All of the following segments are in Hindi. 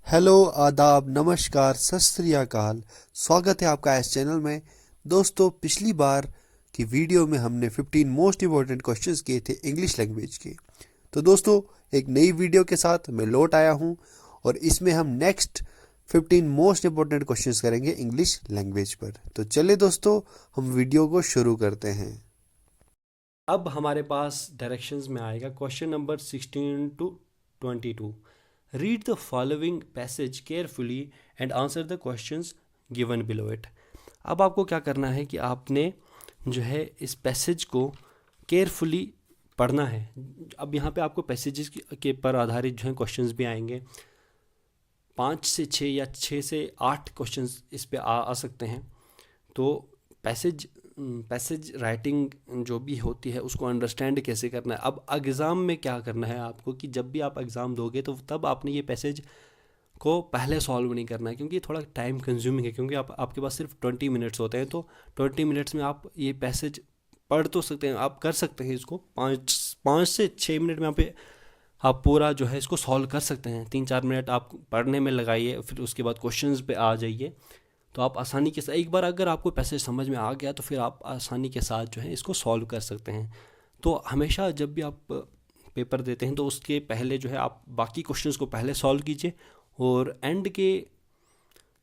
हेलो, आदाब, नमस्कार, सत श्री अकाल। स्वागत है आपका इस चैनल में। दोस्तों, पिछली बार की वीडियो में हमने 15 मोस्ट इम्पोर्टेंट क्वेश्चंस किए थे इंग्लिश लैंग्वेज के। तो दोस्तों, एक नई वीडियो के साथ मैं लौट आया हूं और इसमें हम नेक्स्ट 15 मोस्ट इम्पोर्टेंट क्वेश्चंस करेंगे इंग्लिश लैंग्वेज पर। तो चलिए दोस्तों, हम वीडियो को शुरू करते हैं। अब हमारे पास डायरेक्शंस में आएगा question number 16 to 22। Read the following passage carefully and answer the questions given below it. अब आपको क्या करना है कि आपने जो है इस पैसेज को केयरफुली पढ़ना है। अब यहाँ पे आपको पैसेजेस के पर आधारित जो है क्वेश्चंस भी आएंगे। 5 से 6 या 6 से 8 क्वेश्चंस इस पे आ सकते हैं। तो पैसेज पैसेज राइटिंग जो भी होती है उसको अंडरस्टैंड कैसे करना है। अब एग्ज़ाम में क्या करना है आपको कि जब भी आप एग्ज़ाम दोगे तो तब आपने ये पैसेज को पहले सॉल्व नहीं करना है, क्योंकि थोड़ा टाइम कंज्यूमिंग है। क्योंकि आपके पास सिर्फ 20 मिनट्स होते हैं, तो 20 मिनट्स में आप ये पैसेज पढ़ तो सकते हैं, आप कर सकते हैं इसको 5 से 6 मिनट में आप पूरा जो है इसको सॉल्व कर सकते हैं। 3-4 मिनट आप पढ़ने में लगाइए, फिर उसके बाद क्वेश्चंस पे आ जाइए। तो आप आसानी के साथ एक बार अगर आपको पैसेज समझ में आ गया तो फिर आप आसानी के साथ जो है इसको सॉल्व कर सकते हैं। तो हमेशा जब भी आप पेपर देते हैं तो उसके पहले जो है आप बाकी क्वेश्चंस को पहले सॉल्व कीजिए और एंड के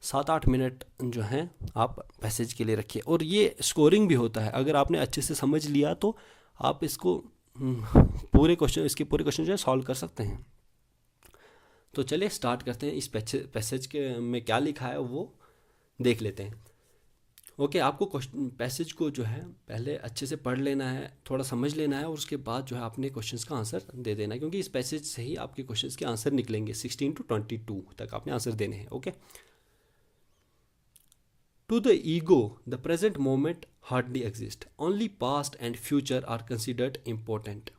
7-8 मिनट जो हैं आप पैसेज के लिए रखिए। और ये स्कोरिंग भी होता है, अगर आपने अच्छे से समझ लिया तो आप इसको इसके पूरे क्वेश्चन जो है सॉल्व कर सकते हैं। तो चलिए स्टार्ट करते हैं। इस पैसेज के में क्या लिखा है वो देख लेते हैं। ओके, आपको क्वेश्चन पैसेज को जो है पहले अच्छे से पढ़ लेना है, थोड़ा समझ लेना है, और उसके बाद जो है आपने क्वेश्चंस का आंसर दे देना है, क्योंकि इस पैसेज से ही आपके क्वेश्चंस के आंसर निकलेंगे। 16 to 22 तक आपने आंसर देने हैं। Okay. To the ego the present moment hardly exist, only past and future are considered important.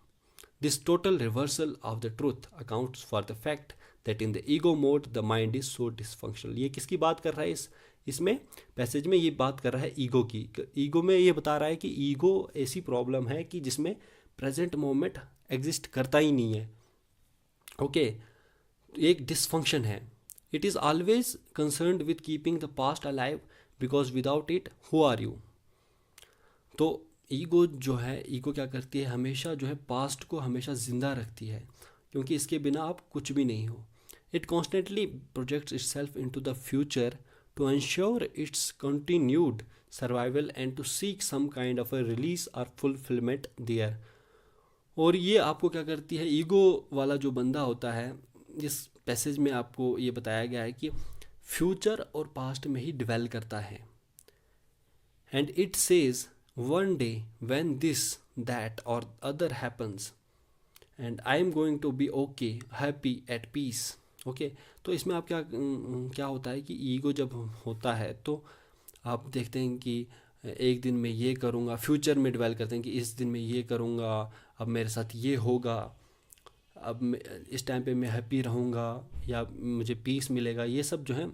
This total reversal of the truth accounts for the fact that in the ego mode the mind is so dysfunctional। ये किसकी बात कर रहा है इसमें पैसेज में? ये बात कर रहा है ईगो की। ईगो में ये बता रहा है कि ईगो ऐसी प्रॉब्लम है कि जिसमें प्रेजेंट मोमेंट एग्जिस्ट करता ही नहीं है। ओके, एक डिसफंक्शन है। It is always concerned with keeping the past alive because without it who are you. तो ईगो जो है, ईगो क्या करती है, हमेशा जो है पास्ट को हमेशा ज़िंदा रखती है, क्योंकि इसके बिना आप कुछ भी नहीं हो। It constantly projects itself into the future to ensure its continued survival and to seek some kind of a release or fulfilment there. और ये आपको क्या करती है, ईगो वाला जो बंदा होता है, इस पैसेज में आपको ये बताया गया है कि फ्यूचर और पास्ट में ही डिवेल करता है। And it says one day when this that or other happens and I am going to be okay, happy, at peace। Okay, तो इसमें आप क्या होता है कि ईगो जब होता है तो आप देखते हैं कि एक दिन में ये करूँगा, फ्यूचर में डिवेल करते हैं कि इस दिन में ये करूँगा, अब मेरे साथ ये होगा, इस टाइम पे मैं हैप्पी रहूँगा या मुझे पीस मिलेगा। ये सब जो है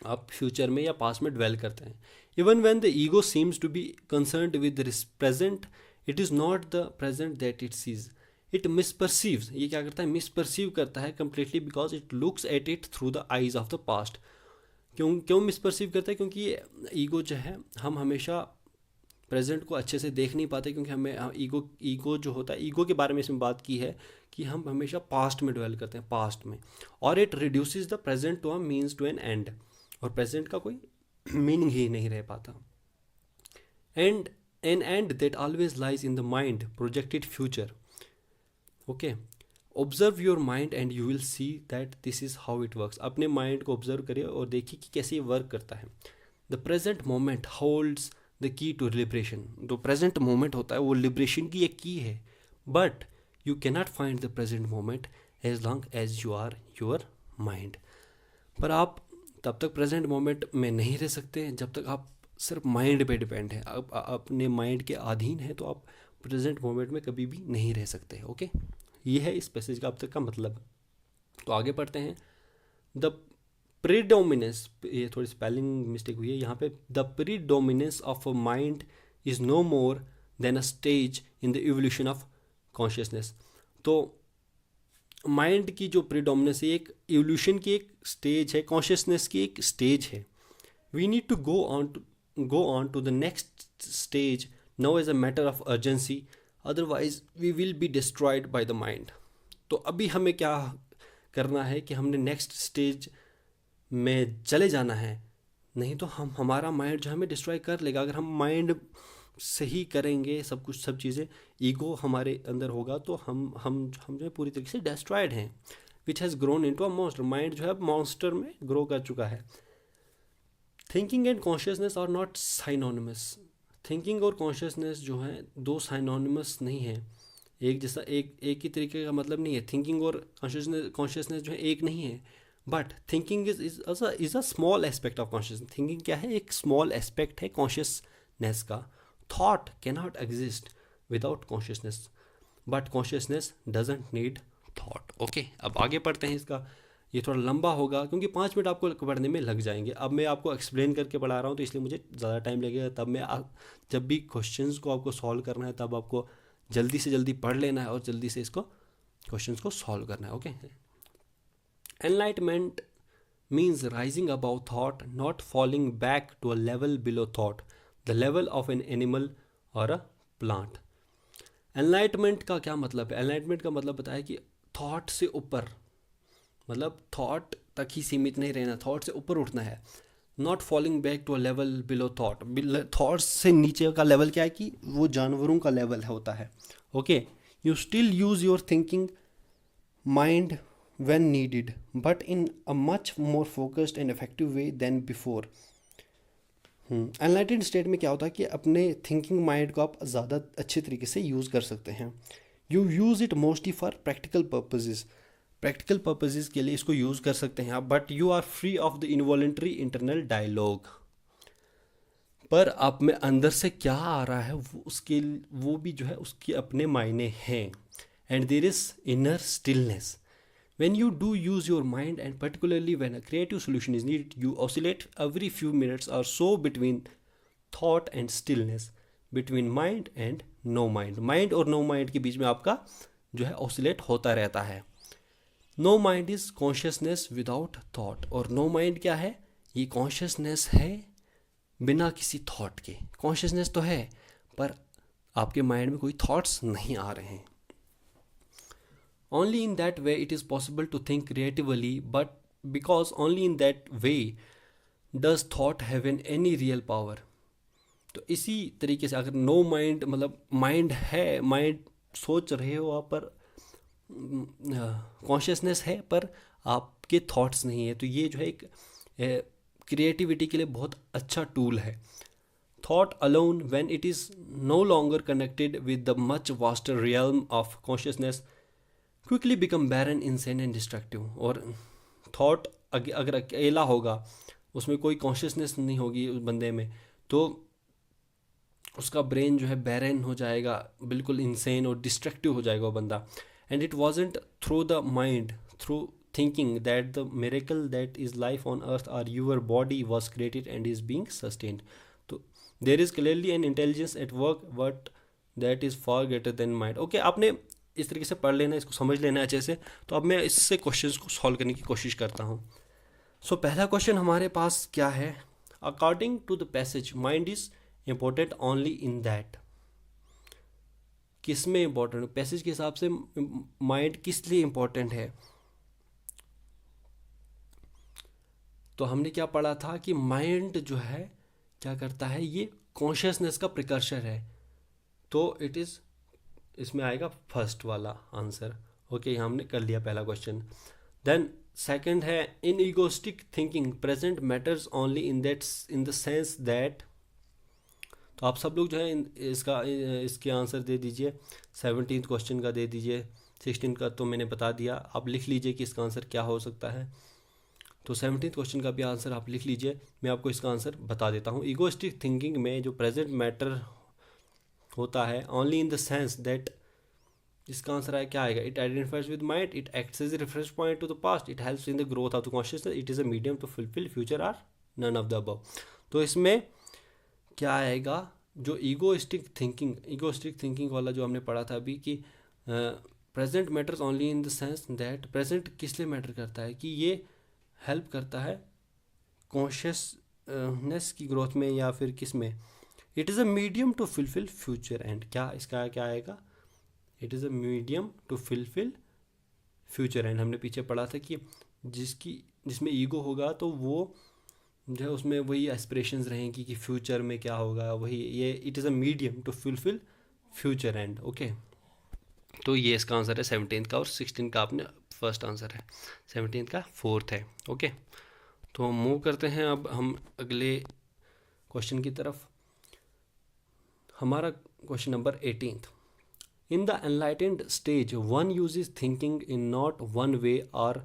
आप फ्यूचर में या पास्ट में डिवेल करते हैं। Even when the ego seems to be concerned with present, it is not the present that it sees, it misperceives. ये क्या करता है, मिसपरसीव करता है completely, because it looks at it through the eyes of the past. क्यों मिसपरसीव करता है? क्योंकि ये ईगो जो है, हम हमेशा प्रेजेंट को अच्छे से देख नहीं पाते, क्योंकि हमें ईगो जो होता है, ईगो के बारे में इसमें बात की है कि हम हमेशा पास्ट में डिवेल करते हैं, पास्ट में। और it reduces the present to a means to an end, और प्रेजेंट का कोई मीनिंग ही नहीं रह पाता। And an end that always lies in the mind projected future. Okay, observe your mind and you will see that this is how it works. अपने माइंड को ऑब्जर्व करिए और देखिए कि कैसे ये वर्क करता है। The present moment holds the key to liberation. जो प्रेजेंट मोमेंट होता है वो लिबरेशन की एक की है, but you cannot find the present moment as long as you are your mind. पर आप तब तक प्रेजेंट मोमेंट में नहीं रह सकते जब तक आप सिर्फ माइंड पे डिपेंड है, आप अपने माइंड के अधीन है, तो आप प्रेजेंट मोमेंट में कभी भी नहीं रह सकते। ओके, ये है इस पैसेज का अब तक का मतलब। तो आगे पढ़ते हैं। द प्रीडोमिनेंस, ये थोड़ी स्पेलिंग मिस्टेक हुई है यहाँ पे। The predominance of a mind is no more than a stage in the evolution of consciousness. तो माइंड की जो प्रीडोमिनेंस है एक इवोल्यूशन की एक स्टेज है, कॉन्शियसनेस की एक स्टेज है. We need to go on to the next stage now as a matter of urgency, otherwise we will be destroyed by the mind. तो अभी हमें क्या करना है कि हमने नेक्स्ट स्टेज में चले जाना है, नहीं तो हमारा माइंड जो हमें डिस्ट्रॉय कर लेगा. अगर हम माइंड सही करेंगे सब चीज़ें, ईगो हमारे अंदर होगा तो हम जो है पूरी तरीके से डिस्ट्रॉयड हैं, which has grown into a monster. Mind जो है मॉन्स्टर में ग्रो कर चुका है. Thinking and consciousness are not synonymous. Thinking और कॉन्शियसनेस जो है दो साइनोनिमस नहीं है, एक जैसा एक ही तरीके का मतलब नहीं है. थिंकिंग और कॉन्शियसनेस जो है एक नहीं है, but thinking is a small aspect of consciousness. Thinking क्या है, एक स्मॉल एस्पेक्ट है कॉन्शियसनेस का. Thought can not exist without consciousness, but consciousness doesn't need thought. Okay, अब आगे पढ़ते हैं. इसका ये थोड़ा लंबा होगा क्योंकि 5 मिनट आपको पढ़ने में लग जाएंगे. अब मैं आपको एक्सप्लेन करके पढ़ा रहा हूँ तो इसलिए मुझे ज़्यादा टाइम लगेगा. तब मैं जब भी क्वेश्चंस को आपको सॉल्व करना है तब आपको जल्दी से जल्दी पढ़ लेना है और जल्दी से इसको क्वेश्चंस को सॉल्व करना है. Okay, enlightenment means rising above thought, not falling back to a level below thought, the level of an animal or a plant. Enlightenment का क्या मतलब है? एनलाइटमेंट का मतलब बताया कि थॉट से ऊपर, मतलब थॉट तक ही सीमित नहीं रहना, थॉट से ऊपर उठना है. Not falling back to a level below thought. Thoughts से नीचे का लेवल क्या है कि वो जानवरों का लेवल होता है. Okay, you still use your thinking mind when needed, but in a much more focused and effective way than before. Enlightened state में क्या होता है कि अपने थिंकिंग माइंड को आप ज़्यादा अच्छे तरीके से यूज़ कर सकते हैं. You use it mostly for practical purposes. Practical purposes के लिए इसको यूज़ कर सकते हैं आप, but you are free of the involuntary internal dialogue. पर आप में अंदर से क्या आ रहा है वो भी जो है उसके अपने मायने हैं. And there is inner stillness. When you do use your mind, and particularly when a creative solution is needed, you oscillate every few minutes or so between thought and stillness, between mind and no mind. Mind और no mind के बीच में आपका जो है oscillate होता रहता है. No mind is consciousness without thought. और no mind क्या है? ये consciousness है बिना किसी thought के. Consciousness तो है पर आपके mind में कोई thoughts नहीं आ रहे हैं. Only in that way it is possible to think creatively, but because only in that way does thought have any real power. तो इसी तरीके से अगर नो माइंड मतलब माइंड है, माइंड सोच रहे हो आप पर कॉन्शियसनेस है पर आपके थॉट्स नहीं है, तो ये जो है एक क्रिएटिविटी के लिए बहुत अच्छा टूल है. Thought alone when it is no longer connected with the much vaster realm of consciousness quickly become barren, insane and destructive. और थॉट अगर अकेला होगा, उसमें कोई कॉन्शियसनेस नहीं होगी उस बंदे में, तो उसका ब्रेन जो है बैरन हो जाएगा, बिल्कुल इनसेन और डिस्ट्रक्टिव हो जाएगा वो बंदा. And it wasn't through the mind, through thinking that the miracle that is life on earth or your body was created and is being sustained. तो there is clearly an intelligence at work but that is far greater than mind. Okay, आपने इस तरीके से पढ़ लेना, इसको समझ लेना अच्छे से. तो अब मैं इससे क्वेश्चंस को सॉल्व करने की कोशिश करता हूँ. सो पहला क्वेश्चन हमारे पास क्या है? According to the passage mind is important only in that. किस में इम्पोर्टेंट? पैसेज के हिसाब से माइंड किस लिए इम्पोर्टेंट है? तो हमने क्या पढ़ा था कि माइंड जो है क्या करता है, ये कॉन्शियसनेस का प्रिकर्सर है. तो इट इज़, इसमें आएगा फर्स्ट वाला आंसर. ओके, हमने कर लिया पहला क्वेश्चन. देन सेकंड है in egoistic thinking present matters only in the sense that. तो आप सब लोग जो है इसके आंसर दे दीजिए. 17th क्वेश्चन का दे दीजिए, 16th का तो मैंने बता दिया. आप लिख लीजिए कि इसका आंसर क्या हो सकता है. तो 17th क्वेश्चन का भी आंसर आप लिख लीजिए, मैं आपको इसका आंसर बता देता हूँ. ईगोस्टिक थिंकिंग में जो प्रेजेंट मैटर होता है only in the sense that, इसका आंसर है क्या आएगा? It identifies with mind, it acts as a reference point to the past, it helps in the growth of the consciousness, it is a medium to fulfil future or none of the above. तो इसमें क्या आएगा? जो ईगोस्टिक थिंकिंग वाला जो हमने पढ़ा था अभी कि present matters only in the sense that present किस लिए मैटर करता है कि ये हेल्प करता है कॉन्शियसनेस की ग्रोथ में या फिर किस में. It is a medium to fulfil future end. क्या इसका क्या आएगा? It is a medium to fulfil future end. हमने पीछे पढ़ा था कि जिसमें ईगो होगा तो वो जो है उसमें वही एस्पिरेशंस रहेंगी कि फ्यूचर में क्या होगा, वही ये it is a medium to fulfil future end. Okay, तो ये इसका आंसर है 17 का, और 16 का आपने फर्स्ट आंसर है, 17 का फोर्थ है. ओके, तो मूव करते हैं अब हम अगले क्वेश्चन की तरफ. हमारा question number 18. In the enlightened stage, one uses thinking in not one way or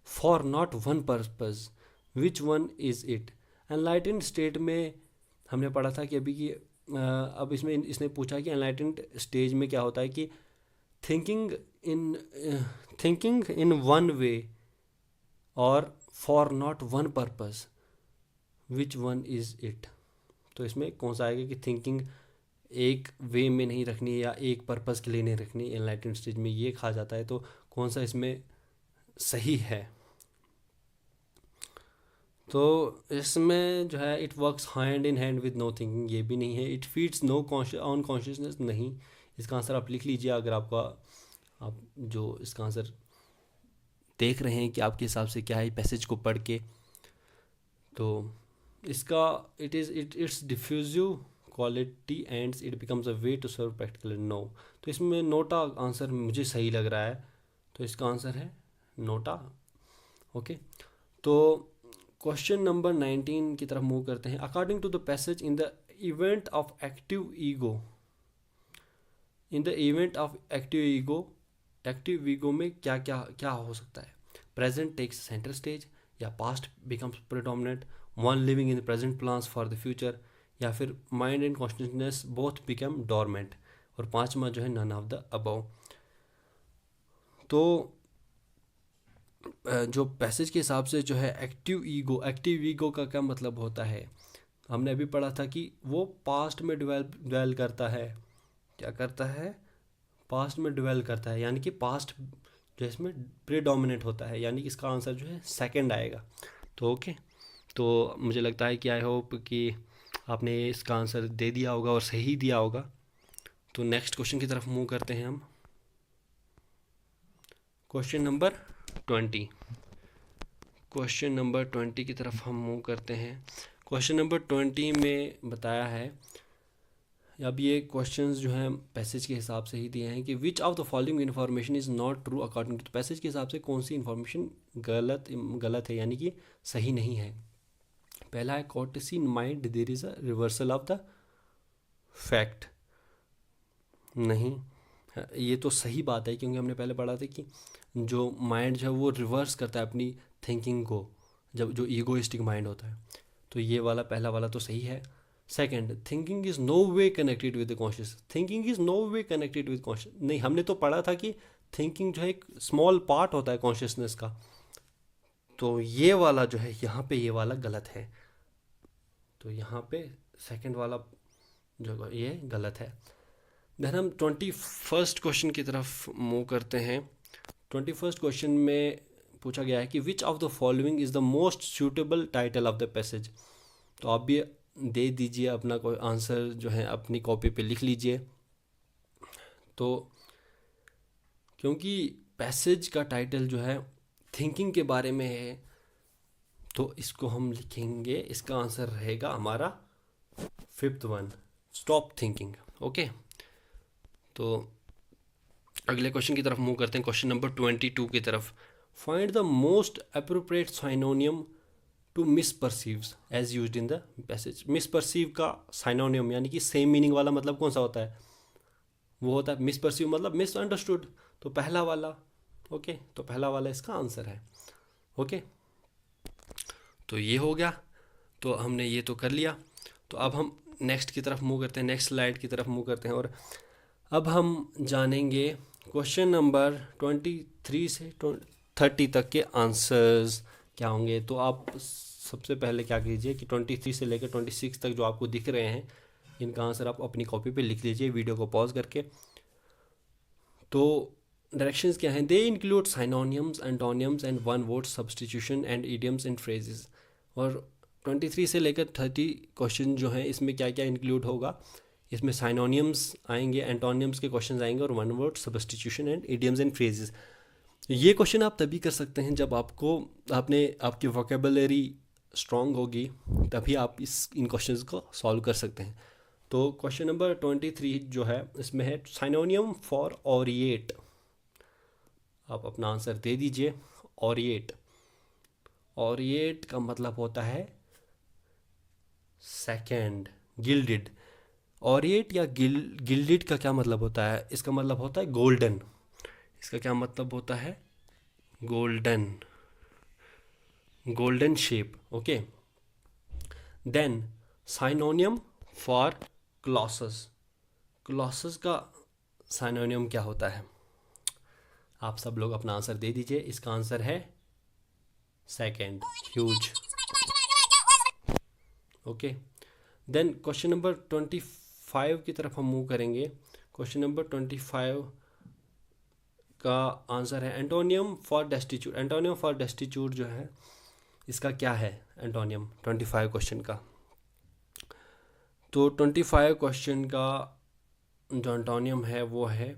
for not one purpose. Which one is it? Enlightened state में हमने पढ़ा था कि अभी कि अब इसमें इसने पूछा कि enlightened stage में क्या होता है कि thinking in one way or for not one purpose. Which one is it? तो इसमें कौन सा आएगा कि थिंकिंग एक वे में नहीं रखनी है या एक पर्पस के लिए नहीं रखनी, एनलाइटेंड स्टेज में ये कहा जाता है, तो कौन सा इसमें सही है? तो इसमें जो है it works hand in hand with no thinking, ये भी नहीं है. It feeds no on consciousness, नहीं. इसका आंसर आप लिख लीजिए अगर आप जो इसका आंसर देख रहे हैं कि आपके हिसाब से क्या है पैसेज को पढ़ के. तो इसका it's diffusive quality and it becomes a way to serve practical. No. तो इसमें नोटा आंसर मुझे सही लग रहा है, तो इसका आंसर है नोटा. ओके, तो क्वेश्चन नंबर 19 की तरफ मूव करते हैं. According to the passage in the event of active ego, active ego में क्या क्या क्या हो सकता है? प्रेजेंट टेक्स सेंटर स्टेज, या past becomes predominant, one living in the present plans for the future, या फिर mind and consciousness both become dormant, और पांचवा जो है नन ऑफ द अबव. तो जो पैसेज के हिसाब से जो है एक्टिव ईगो का क्या मतलब होता है? हमने अभी पढ़ा था कि वो पास्ट में ड्वेल करता है. क्या करता है? पास्ट में ड्वेल करता है, यानी कि पास्ट जो इसमें प्रीडोमिनेंट होता है, यानी कि इसका आंसर जो है सेकंड आएगा. तो ओके, तो मुझे लगता है कि आई होप कि आपने इसका आंसर दे दिया होगा और सही दिया होगा. तो नेक्स्ट क्वेश्चन की तरफ मूव करते हैं हम. क्वेश्चन नंबर 20 की तरफ हम मूव करते हैं. क्वेश्चन नंबर 20 में बताया है, अब ये क्वेश्चंस जो हैं पैसेज के हिसाब से ही दिए हैं कि which of the following information is not true according to. Passage के हिसाब से कौन सी इन्फॉर्मेशन गलत है, यानी कि सही नहीं है? पहला है कॉटेस in mind there is a reversal of the fact. नहीं, ये तो सही बात है, क्योंकि हमने पहले पढ़ा था कि जो माइंड जो है वो रिवर्स करता है अपनी थिंकिंग को, जब जो ईगोइस्टिक माइंड होता है. तो ये वाला पहला वाला तो सही है. Second, thinking is no way connected with conscious. Thinking is no way connected with conscious, नहीं. हमने तो पढ़ा था कि थिंकिंग जो है एक स्मॉल पार्ट होता है कॉन्शियसनेस का. तो ये वाला जो है यहाँ पे ये वाला गलत है. तो यहाँ पे सेकंड वाला जो ये गलत है. देन हम 21st क्वेश्चन की तरफ मूव करते हैं. 21st क्वेश्चन में पूछा गया है कि which of the following is the most suitable title of the passage. तो आप भी दे दीजिए अपना कोई आंसर जो है अपनी कॉपी पे लिख लीजिए. तो क्योंकि पैसेज का टाइटल जो है थिंकिंग के बारे में है, तो इसको हम लिखेंगे, इसका आंसर रहेगा हमारा 5th one, stop thinking. Okay, तो अगले क्वेश्चन की तरफ मूव करते हैं. क्वेश्चन नंबर 22 की तरफ. Find the most appropriate synonym to misperceives as used in the passage. Misperceive का साइनोनियम यानी कि सेम मीनिंग वाला मतलब कौन सा होता है? वो होता है मिसपरसीव मतलब मिसअंडरस्टूड. तो पहला वाला. ओके, तो पहला वाला इसका आंसर है. ओके, तो ये हो गया. तो हमने ये तो कर लिया. तो अब हम नेक्स्ट की तरफ मूव करते हैं, नेक्स्ट स्लाइड की तरफ मूव करते हैं, और अब हम जानेंगे क्वेश्चन नंबर 23 से 30 तक के आंसर्स क्या होंगे. तो आप सबसे पहले क्या कीजिए कि 23 से लेकर 26 तक जो आपको दिख रहे हैं, इनका आंसर आप अपनी कॉपी पे लिख लीजिए वीडियो को पॉज करके. तो डायरेक्शंस क्या हैं? They include synonyms, antonyms and one word substitution and idioms and phrases. और 23 से लेकर 30 क्वेश्चन जो हैं इसमें क्या क्या इंक्लूड होगा? इसमें साइनोनियम्स आएंगे, एंटोनियम्स के क्वेश्चन आएंगे और one word substitution and idioms and phrases. ये क्वेश्चन आप तभी कर सकते हैं जब आपकी वोकेबलरी स्ट्रॉन्ग होगी, तभी आप इन क्वेश्चंस को सॉल्व कर सकते हैं। तो क्वेश्चन नंबर 23 जो है इसमें है साइनोनियम फॉर ऑरिएट। आप अपना आंसर दे दीजिए। ऑरिएट, ऑरिएट का मतलब होता है सेकंड, गिल्डेड। ऑरिएट या गिल्डेड का क्या मतलब होता है? इसका मतलब होता है गोल्डन। इसका क्या मतलब होता है? Golden, golden shape. Okay, then synonym for clauses. Clauses का साइनोनियम क्या होता है? आप सब लोग अपना आंसर दे दीजिए। इसका आंसर है second, huge. Okay, then question number 25 की तरफ हम मूव करेंगे। क्वेश्चन नंबर 25 का आंसर है antonym for destitute. Antonym for destitute जो है इसका क्या है एंटोनियम 25 क्वेश्चन का? तो 25 क्वेश्चन का जो एंटोनियम है वो है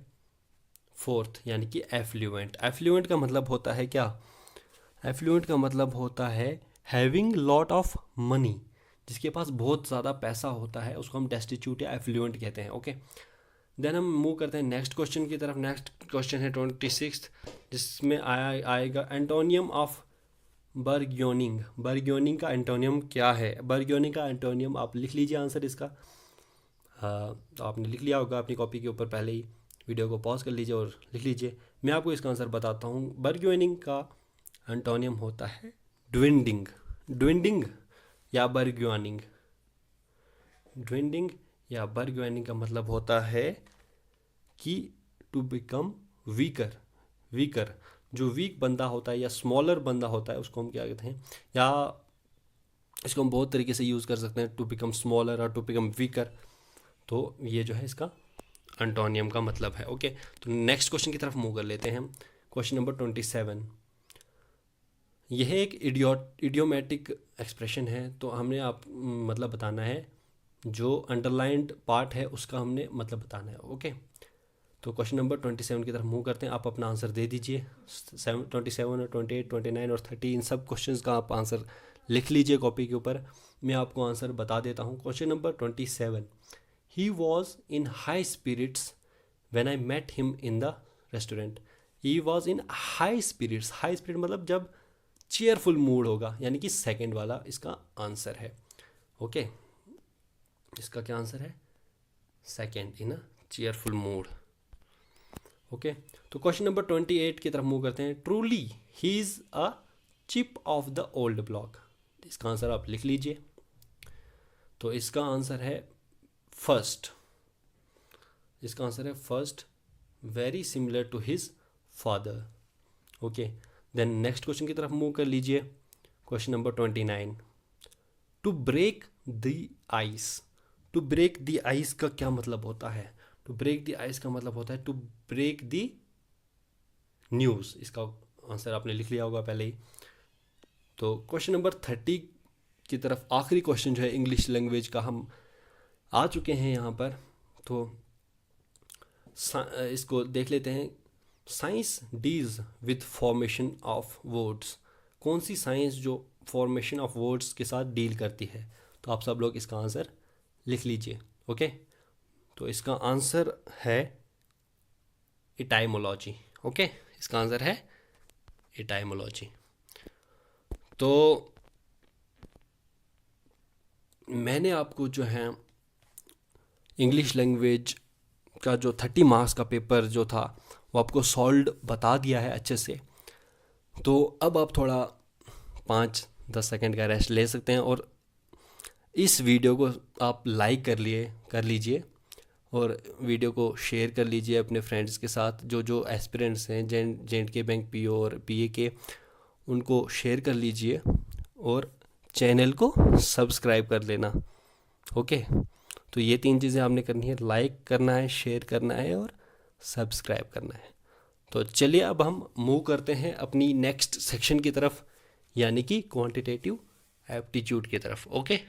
फोर्थ, यानी कि एफ्लुएंट। एफ्लुएंट का मतलब होता है क्या? एफ्लुएंट का मतलब होता है हैविंग लॉट ऑफ मनी। जिसके पास बहुत ज़्यादा पैसा होता है उसको हम डेस्टिट्यूट या एफ्लुएंट कहते हैं। ओके, देन हम मूव करते हैं नेक्स्ट क्वेश्चन की तरफ। नेक्स्ट क्वेश्चन है 26, जिसमें आएगा एंटोनियम ऑफ बर्ग्योनिंग। बर्ग्योनिंग का एंटोनियम क्या है? बर्ग्योनिंग का एंटोनियम आप लिख लीजिए आंसर इसका। तो आपने लिख लिया होगा अपनी कॉपी के ऊपर, पहले ही वीडियो को पॉज कर लीजिए और लिख लीजिए। मैं आपको इसका आंसर बताता हूँ। बर्ग्योनिंग का एंटोनियम होता है ड्विंडिंग। ड्विंडिंग या बर्ग्योनिंग, ड्विंडिंग या बर्ग्योनिंग का मतलब होता है कि टू बिकम वीकर। वीकर, जो वीक बंदा होता है या स्मॉलर बंदा होता है उसको हम क्या कहते हैं, या इसको हम बहुत तरीके से यूज़ कर सकते हैं, टू बिकम स्मॉलर और टू बिकम वीकर। तो ये जो है इसका एंटोनियम का मतलब है। ओके, तो नेक्स्ट क्वेश्चन की तरफ मूव कर लेते हैं। क्वेश्चन नंबर 27, यह एक इडियोमेटिक एक्सप्रेशन है। तो हमने मतलब बताना है, जो अंडरलाइंड पार्ट है उसका हमने मतलब बताना है। ओके, तो क्वेश्चन नंबर 27 की तरफ मूव करते हैं। आप अपना आंसर दे दीजिए। 27 और 28, 29 और 30 इन सब क्वेश्चंस का आप आंसर लिख लीजिए कॉपी के ऊपर। मैं आपको आंसर बता देता हूँ। Question number 27, he was in high spirits when I met him in the restaurant. He was in high spirits. High spirit मतलब जब चेयरफुल मूड होगा, यानी कि सेकेंड वाला इसका आंसर है। ओके, इसका क्या आंसर है? सेकेंड, इन अ चेयरफुल मूड। ओके, तो क्वेश्चन नंबर 28 की तरफ मूव करते हैं। Truly he is a chip off the old block. इसका आंसर आप लिख लीजिए। तो इसका आंसर है फर्स्ट। इसका आंसर है first, very similar to his father. Okay, then next question की तरफ मूव कर लीजिए। Question number 29, to break the ice. To break the ice का क्या मतलब होता है? टू ब्रेक द आइस का मतलब होता है टू ब्रेक द न्यूज़। इसका आंसर आपने लिख लिया होगा पहले ही। तो क्वेश्चन नंबर 30 की तरफ आखिरी क्वेश्चन जो है इंग्लिश लैंग्वेज का, हम आ चुके हैं यहाँ पर। तो इसको देख लेते हैं। Science deals with formation of words. कौन सी साइंस जो फॉर्मेशन ऑफ वर्ड्स के साथ डील करती है? तो आप सब लोग इसका आंसर लिख लीजिए। ओके, तो इसका आंसर है इटाइमोलॉजी। ओके, इसका आंसर है इटाइमोलॉजी। तो मैंने आपको जो है इंग्लिश लैंग्वेज का जो 30 मार्क्स का पेपर जो था वो आपको सॉल्व बता दिया है अच्छे से। तो अब आप थोड़ा 5-10 सेकंड का रेस्ट ले सकते हैं और इस वीडियो को आप लाइक कर लीजिए और वीडियो को शेयर कर लीजिए अपने फ्रेंड्स के साथ। जो एस्पिरेंट्स हैं J&K बैंक पीओ और PA के, उनको शेयर कर लीजिए और चैनल को सब्सक्राइब कर लेना। ओके, तो ये 3 चीज़ें आपने करनी है, लाइक करना है, शेयर करना है और सब्सक्राइब करना है। तो चलिए अब हम मूव करते हैं अपनी नेक्स्ट सेक्शन की तरफ, यानी कि क्वांटिटेटिव एप्टीट्यूड की तरफ। ओके।